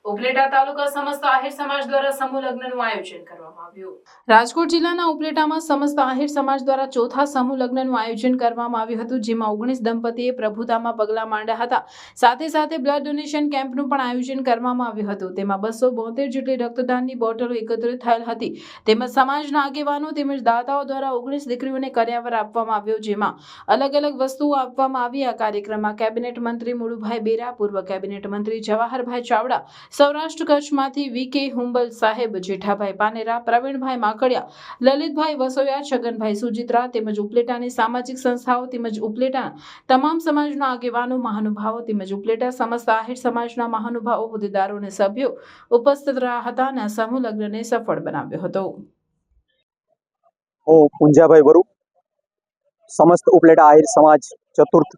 ઉપલેટા તાલુકા સમસ્ત આહિર સમાજ દ્વારા સમૂહ લગ્નનું આયોજન કરવામાં આવ્યું। રાજકોટ જિલ્લાના ઉપલેટામાં સમસ્ત આહિર સમાજ દ્વારા ચોથા સમૂહ લગ્નનું આયોજન કરવામાં આવ્યું હતું, જેમાં 19 દંપતીએ પ્રભુતામાં પગલાં માંડ્યા હતા। સાથે સાથે બ્લડ ડોનેશન કેમ્પનું પણ આયોજન કરવામાં આવ્યું હતું। તેમાં 272 જેટલી રક્તદાનની બોટલો એકત્રિત થયેલ હતી। તેમજ સમાજના આગેવાનો તેમજ દાતાઓ દ્વારા 19 દીકરીઓને કર્યાવર આપવામાં આવ્યો, જેમાં અલગ અલગ વસ્તુઓ આપવામાં આવી। આ કાર્યક્રમમાં કેબિનેટ મંત્રી મુળુભાઈ બેરા, પૂર્વ કેબિનેટ મંત્રી જવાહરભાઈ ચાવડા, સૌરાષ્ટ્ર કચ્છમાંથી વીકે હુંબલ સાહેબ, જેઠાભાઈ પાનેરા, પ્રવીણભાઈ માકડિયા, લલિતભાઈ વસોયા, છગનભાઈ સુજિત્રા તેમજ ઉપલેટાની સામાજિક સંસ્થાઓ તેમજ ઉપલેટાના તમામ સમાજના આગેવાનો, મહાનુભાવો તેમજ ઉપલેટા સમસ્ત આહિર સમાજના મહાનુભાવો, હોદ્દેદારો અને સભ્યો ઉપસ્થિત રહ્યા હતા અને સમૂહ લગ્નને સફળ બનાવ્યો હતો। હું પુંજાભાઈ વરુ, સમસ્ત ઉપલેટા આહિર સમાજ ચતુર્થ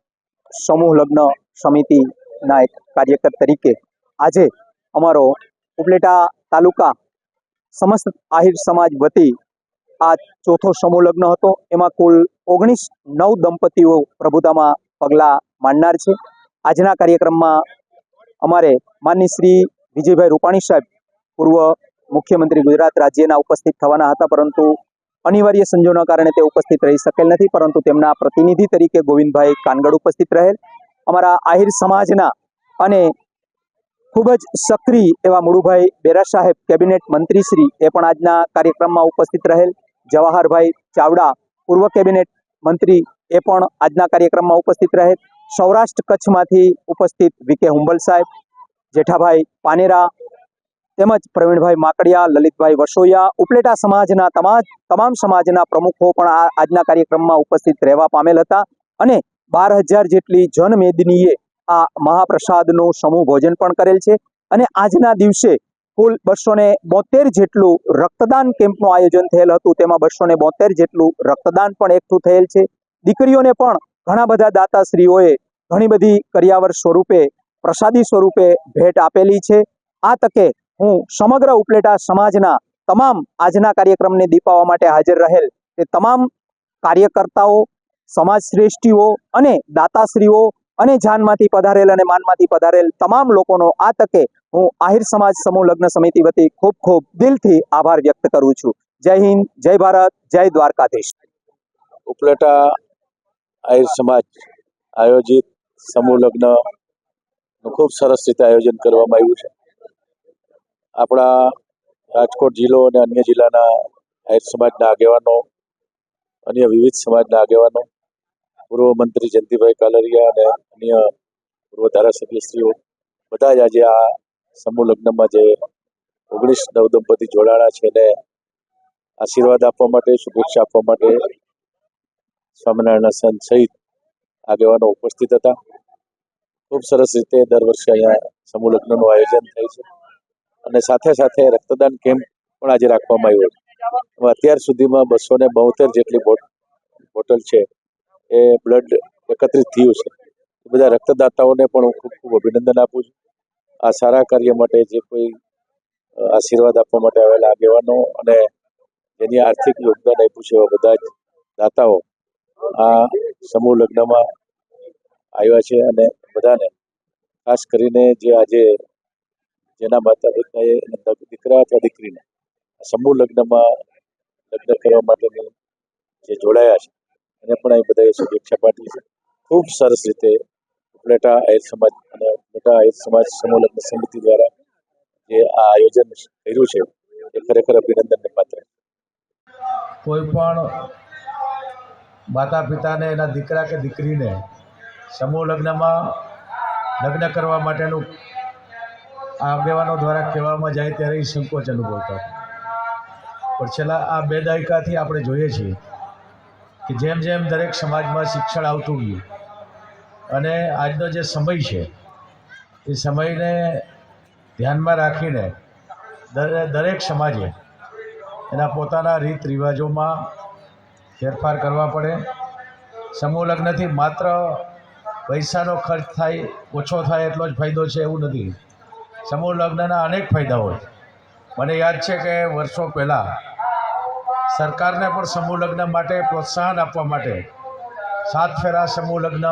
સમૂહ લગ્ન સમિતિના એક કાર્યકર તરીકે આજે અમારો ઉપલેટા તાલુકા સમસ્ત આહિર સમાજ વતી આ ચોથો સમૂહ લગ્ન હતો। એમાં કુલ 19 દંપતીઓ પ્રભુતામાં પગલાં માંડનાર છે। આજના કાર્યક્રમમાં અમારે માનનીય શ્રી વિજયભાઈ રૂપાણી સાહેબ, પૂર્વ મુખ્યમંત્રી ગુજરાત રાજ્યના ઉપસ્થિત થવાના હતા, પરંતુ અનિવાર્ય સંજોગોના કારણે તે ઉપસ્થિત રહી શકેલ નથી, પરંતુ તેમના પ્રતિનિધિ તરીકે ગોવિંદભાઈ કાનગડ ઉપસ્થિત રહેલ। અમારા આહિર સમાજના અને ખૂબ જ સક્રિય એવા મુળુભાઈ બેરા સાહેબ, કેબિનેટ મંત્રીશ્રી, એ પણ આજના કાર્યક્રમમાં ઉપસ્થિત રહેલ। જવાહરભાઈ ચાવડા, પૂર્વ કેબિનેટ મંત્રી, એ પણ આજના કાર્યક્રમમાં ઉપસ્થિત રહેલ। સૌરાષ્ટ્ર કચ્છમાંથી ઉપસ્થિત વીકે હુંબલ સાહેબ, જેઠાભાઈ પાનેરા તેમજ પ્રવીણભાઈ માકડિયા, લલિતભાઈ વસોયા, ઉપલેટા સમાજના તમામ સમાજના પ્રમુખો પણ આજના કાર્યક્રમમાં ઉપસ્થિત રહેવા પામેલ હતા અને 12,000 જેટલી જનમેદનીએ આ મહાપ્રસાદનું સમૂહ ભોજન પણ કરેલ છે। અને આજના દિવસે કુલ 272 જેટલું રક્તદાન કેમ્પનું આયોજન થયેલ હતું, તેમાં 272 જેટલું રક્તદાન પણ એકઠું થયેલ છે। દીકરીઓને પણ ઘણા બધા દાતાશ્રીઓએ ઘણી બધી કર્યાવર સ્વરૂપે, પ્રસાદી સ્વરૂપે ભેટ આપેલી છે। આ તકે હું સમગ્ર ઉપલેટા સમાજના તમામ આજના કાર્યક્રમને દીપાવવા માટે હાજર રહેલ તે તમામ કાર્યકર્તાઓ, સમાજ શ્રેષ્ઠીઓ અને દાતાશ્રીઓ અને જાનમાંથી પધારેલ અને માનમાંથી પધારેલ તમામ લોકોનો આ તકે હું આહિર સમાજ સમૂહ લગ્ન સમિતિ વતી ખૂબ ખૂબ દિલથી આભાર વ્યક્ત કરું છું। જય હિન્દ, જય ભારત, જય દ્વારકાધીશ। ઉપલેટા આહિર સમાજ આયોજિત સમૂહ લગ્નનું ખૂબ સરસ રીતે આયોજન કરવામાં આવ્યું છે। આપણા રાજકોટ જિલ્લો અને અન્ય જિલ્લાના આહિર સમાજના આગેવાનો, અન્ય વિવિધ સમાજના આગેવાનો, પૂર્વ મંત્રી જયંતિભાઈ કાલરિયા અને અન્ય પૂર્વ ધારાસભ્યશ્રીઓ બધા જ આજે આ સમૂહ લગ્નમાં જે 19 નવદંપતિ જોડાણા છે એને આશીર્વાદ આપવા માટે, શુભેચ્છા આપવા માટે સ્વામિનારાયણ સંત સહિત આગેવાનો ઉપસ્થિત હતા। ખૂબ સરસ રીતે દર વર્ષે અહીંયા સમૂહ લગ્નનું આયોજન થાય છે અને સાથે સાથે રક્તદાન કેમ્પ પણ આજે રાખવામાં આવ્યો છે। અત્યાર સુધીમાં 272 જેટલી બોટલ છે એ બ્લડ એકત્રિત થયું છે। એ બધા રક્તદાતાઓને પણ હું ખૂબ ખૂબ અભિનંદન આપું છું। આ સારા કાર્ય માટે જે કોઈ આશીર્વાદ આપવા માટે આવેલા આગેવાનો અને જેની આર્થિક યોગદાન આપ્યું છે એવા બધા જ દાતાઓ આ સમૂહ લગ્નમાં આવ્યા છે અને બધાને, ખાસ કરીને જે આજે જેના માતા પિતાએ દીકરા અથવા દીકરીને સમૂહ લગ્નમાં લગ્ન કરવા માટેની જે જોડાયા છે એને પણ અહીં બધાએ શુભેચ્છા પાઠવી છે। ખૂબ સરસ રીતે ઉપલેટા આહિર સમાજ અને ઉપલેટા આહિર સમાજ સમૂહ લગ્ન સમિતિ દ્વારા જે આ આયોજન કર્યું છે એ ખરેખર અભિનંદનને પાત્ર છે। કોઈ પણ માતા પિતાને એના દીકરા કે દીકરીને સમૂહ લગ્નમાં લગ્ન કરવા માટેનું આગેવાનો દ્વારા કહેવામાં જાય ત્યારે એ સંકોચ અનુભવતા હતા, પણ છેલ્લા આ 2 દાયકાથી આપણે જોઈએ છીએ કે જેમ જેમ દરેક સમાજમાં શિક્ષણ આવતું ગયું અને આજનો જે સમય છે એ સમયને ધ્યાનમાં રાખીને દરેક સમાજે એના પોતાના રીત રિવાજોમાં ફેરફાર કરવા પડે। સમૂહ લગ્નથી માત્ર પૈસાનો ખર્ચ થાય, ઓછો થાય એટલો જ ફાયદો છે એવું નથી। સમૂહ લગ્નના અનેક ફાયદાઓ છે। મને યાદ છે કે વર્ષો પહેલાં સરકારને પણ સમૂહ લગ્ન માટે પ્રોત્સાહન આપવા માટે સાત ફેરા સમૂહ લગ્ન